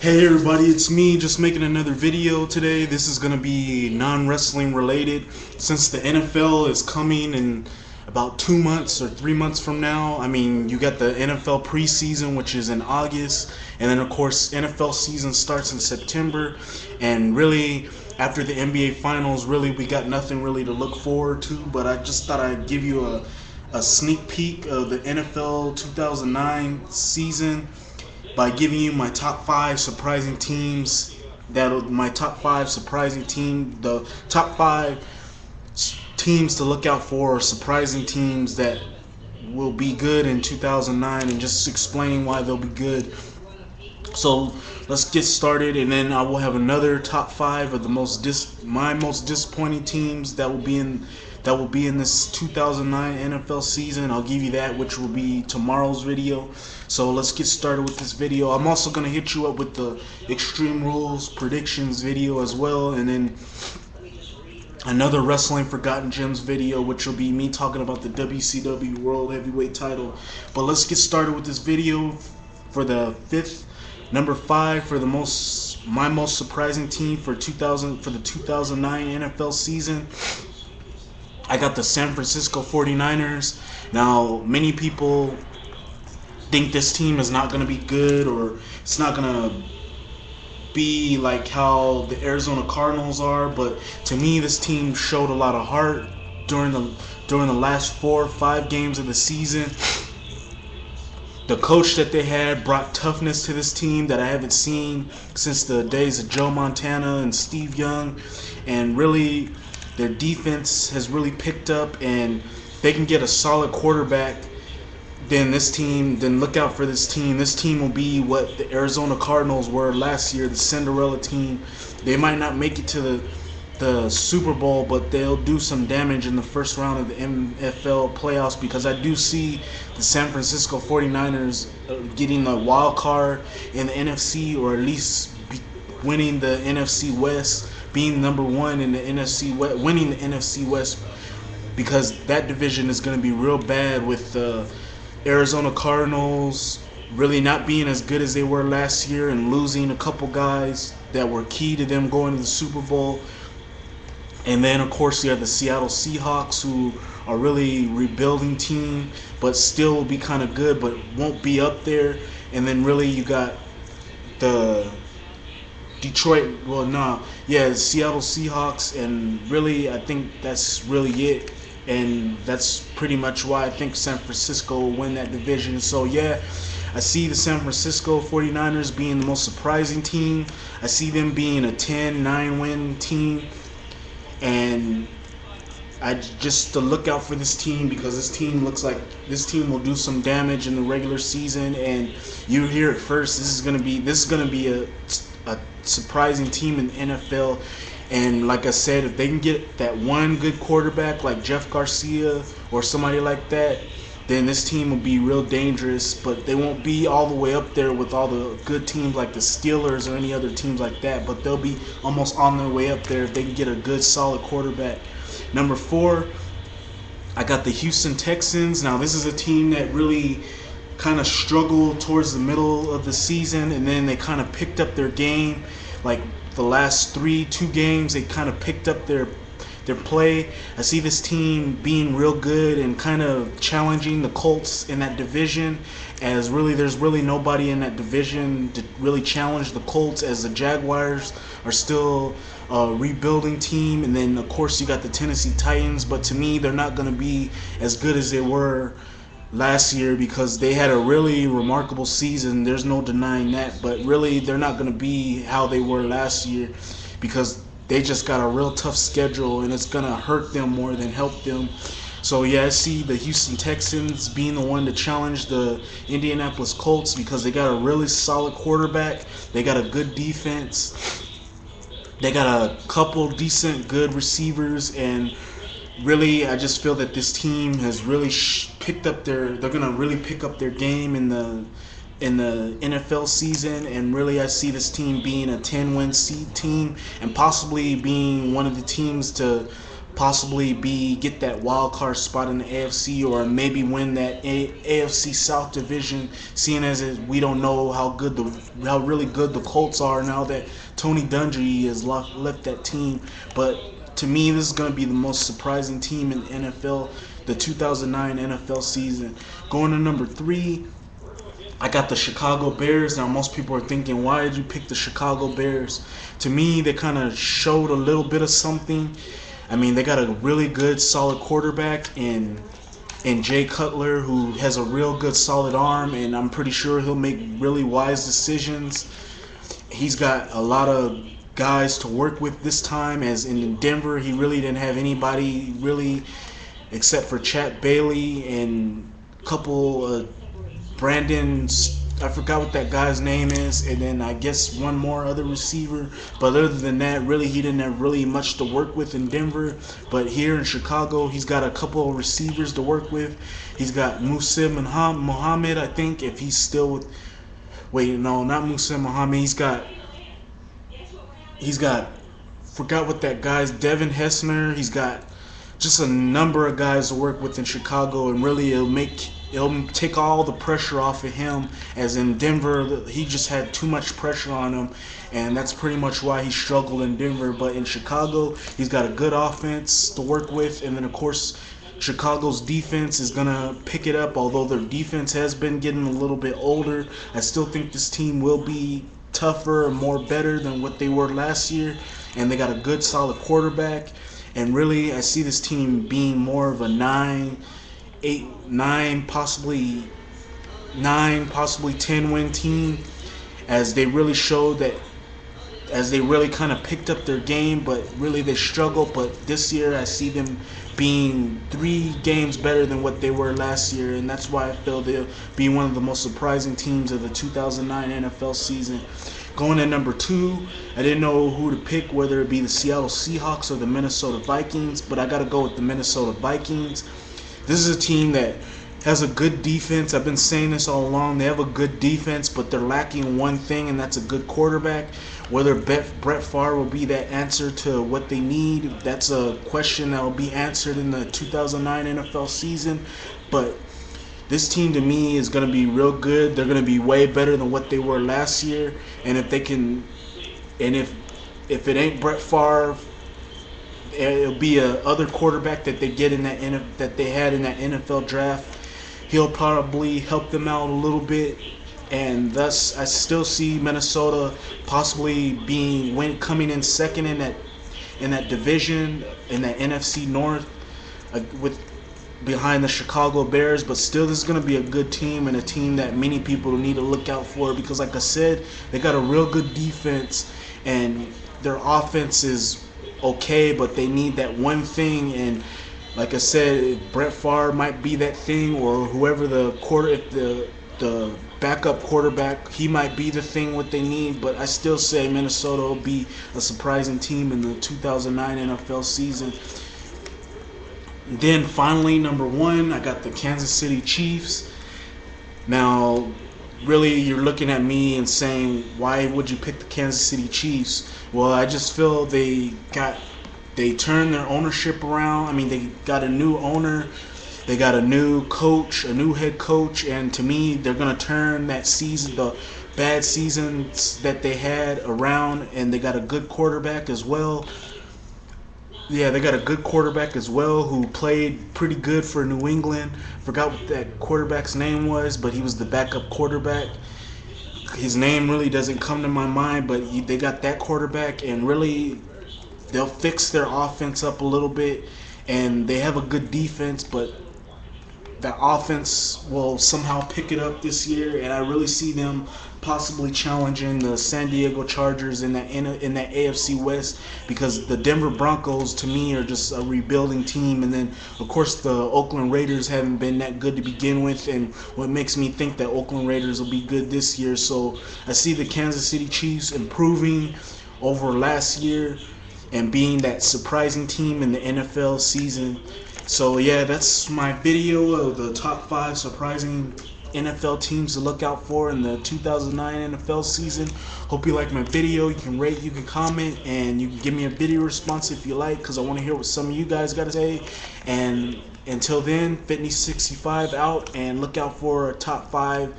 Hey everybody, it's me just making another video today. This is going to be non-wrestling related since the NFL is coming in about 2 months or 3 months from now. I mean, you got the NFL preseason, which is in August, and then of course NFL season starts in September. And really, after the NBA Finals, really we got nothing really to look forward to. But I just thought I'd give you a sneak peek of the NFL 2009 season by giving you my top five surprising teams. My top five surprising team, the top five teams to look out for, or surprising teams that will be good in 2009, and just explaining why they'll be good. So let's get started, and then I will have another top five of the my most disappointing teams that will be in this 2009 NFL season. I'll give you that, which will be tomorrow's video. So let's get started with this video. I'm also gonna hit you up with the Extreme Rules predictions video as well, and then another Wrestling Forgotten Gems video, which will be me talking about the WCW World Heavyweight title. But let's get started with this video for the number five for my most surprising team for the 2009 NFL season. I got the San Francisco 49ers. Now, many people think this team is not going to be good, or it's not going to be like how the Arizona Cardinals are, but to me this team showed a lot of heart during the last 4 or 5 games of the season. The coach that they had brought toughness to this team that I haven't seen since the days of Joe Montana and Steve Young, and really their defense has really picked up, and they can get a solid quarterback. Then look out for this team. This team will be what the Arizona Cardinals were last year, the Cinderella team. They might not make it to the Super Bowl, but they'll do some damage in the first round of the NFL playoffs, because I do see the San Francisco 49ers getting a wild card in the NFC, or at least winning the NFC West, being number one in the NFC West, winning the NFC West, because that division is going to be real bad with the Arizona Cardinals really not being as good as they were last year, and losing a couple guys that were key to them going to the Super Bowl. And then of course you have the Seattle Seahawks, who are really rebuilding team, but still will be kind of good, but won't be up there. And then really you got the the Seattle Seahawks, and really I think that's really it. And that's pretty much why I think San Francisco will win that division. So yeah, I see the San Francisco 49ers being the most surprising team. I see them being a 10-9 win team, and I just to look out for this team, because this team looks like this team will do some damage in the regular season. And you hear it first. This is gonna be a surprising team in the NFL. And like I said, if they can get that one good quarterback like Jeff Garcia or somebody like that, then this team will be real dangerous. But they won't be all the way up there with all the good teams like the Steelers or any other teams like that. But they'll be almost on their way up there if they can get a good, solid quarterback. Number 4, I got the Houston Texans. Now, this is a team that really kind of struggled towards the middle of the season, and then they kind of picked up their game. Like the last 2 games, they kind of picked up their play. I see this team being real good and kind of challenging the Colts in that division, as really there's really nobody in that division to really challenge the Colts, as the Jaguars are still a rebuilding team. And then of course you got the Tennessee Titans, but to me they're not going to be as good as they were last year, because they had a really remarkable season. There's no denying that, but really they're not going to be how they were last year, because they just got a real tough schedule, and it's going to hurt them more than help them. So yeah, I see the Houston Texans being the one to challenge the Indianapolis Colts, because they got a really solid quarterback, they got a good defense, they got a couple decent good receivers, and really I just feel that this team has really they're going to really pick up their game in the NFL season. And really I see this team being a 10-win seed team, and possibly being one of the teams to possibly get that wild card spot in the AFC, or maybe win that AFC South division, seeing as we don't know how really good the Colts are now that Tony Dungy has left that team. But to me, this is going to be the most surprising team in the NFL, the 2009 NFL season. Going to number 3, I got the Chicago Bears. Now, most people are thinking, why did you pick the Chicago Bears? To me, they kind of showed a little bit of something. I mean, they got a really good, solid quarterback in Jay Cutler, who has a real good, solid arm, and I'm pretty sure he'll make really wise decisions. He's got a lot of guys to work with this time, as in Denver, he really didn't have anybody really except for Chat Bailey and a couple I forgot what that guy's name is, and then I guess one more other receiver. But other than that, really, he didn't have really much to work with in Denver. But here in Chicago, he's got a couple of receivers to work with. He's got Musa Muhammad, I think, if he's still with... Wait, no, not Musa Muhammad. He's got... Forgot what that guy's... Devin Hessner. He's got just a number of guys to work with in Chicago, and really it'll take all the pressure off of him, as in Denver, he just had too much pressure on him, and that's pretty much why he struggled in Denver. But in Chicago, he's got a good offense to work with, and then, of course, Chicago's defense is going to pick it up. Although their defense has been getting a little bit older, I still think this team will be tougher and more better than what they were last year, and they got a good, solid quarterback. And really, I see this team being more of a 9, possibly 10 win team, as they really showed that, as they really kind of picked up their game, but really they struggled. But this year I see them being 3 games better than what they were last year, and that's why I feel they'll be one of the most surprising teams of the 2009 NFL season. Going at number 2, I didn't know who to pick, whether it be the Seattle Seahawks or the Minnesota Vikings, but I got to go with the Minnesota Vikings. This is a team that has a good defense. I've been saying this all along. They have a good defense, but they're lacking one thing, and that's a good quarterback. Whether Brett Favre will be that answer to what they need, that's a question that will be answered in the 2009 NFL season. But this team, to me, is going to be real good. They're going to be way better than what they were last year. And if they can, and if it ain't Brett Favre, it'll be a other quarterback that they get in that they had in that NFL draft. He'll probably help them out a little bit, and thus I still see Minnesota possibly coming in second in that division, in that NFC North, with behind the Chicago Bears. But still, this is going to be a good team, and a team that many people need to look out for, because like I said, they got a real good defense, and their offense is okay, but they need that one thing. And like I said, Brett Favre might be that thing, or whoever the backup quarterback, he might be the thing what they need. But I still say Minnesota will be a surprising team in the 2009 NFL season. Then finally, number 1, I got the Kansas City Chiefs. Now, really, you're looking at me and saying, why would you pick the Kansas City Chiefs? Well, I just feel they turned their ownership around. I mean, they got a new owner, they got a new coach, a new head coach, and to me, they're going to turn that season, the bad seasons that they had, around, and they got a good quarterback as well. Yeah, they got a good quarterback as well, who played pretty good for New England. Forgot what that quarterback's name was, but he was the backup quarterback. His name really doesn't come to my mind, but they got that quarterback, and really they'll fix their offense up a little bit, and they have a good defense, but the offense will somehow pick it up this year, and I really see them possibly challenging the San Diego Chargers in that AFC West, because the Denver Broncos, to me, are just a rebuilding team. And then, of course, the Oakland Raiders haven't been that good to begin with, and what makes me think that Oakland Raiders will be good this year. So I see the Kansas City Chiefs improving over last year and being that surprising team in the NFL season. So yeah, that's my video of the top 5 surprising NFL teams to look out for in the 2009 NFL season. Hope you like my video. You can rate, you can comment, and you can give me a video response if you like, because I want to hear what some of you guys got to say. And until then, Fitness65 out, and look out for a top 5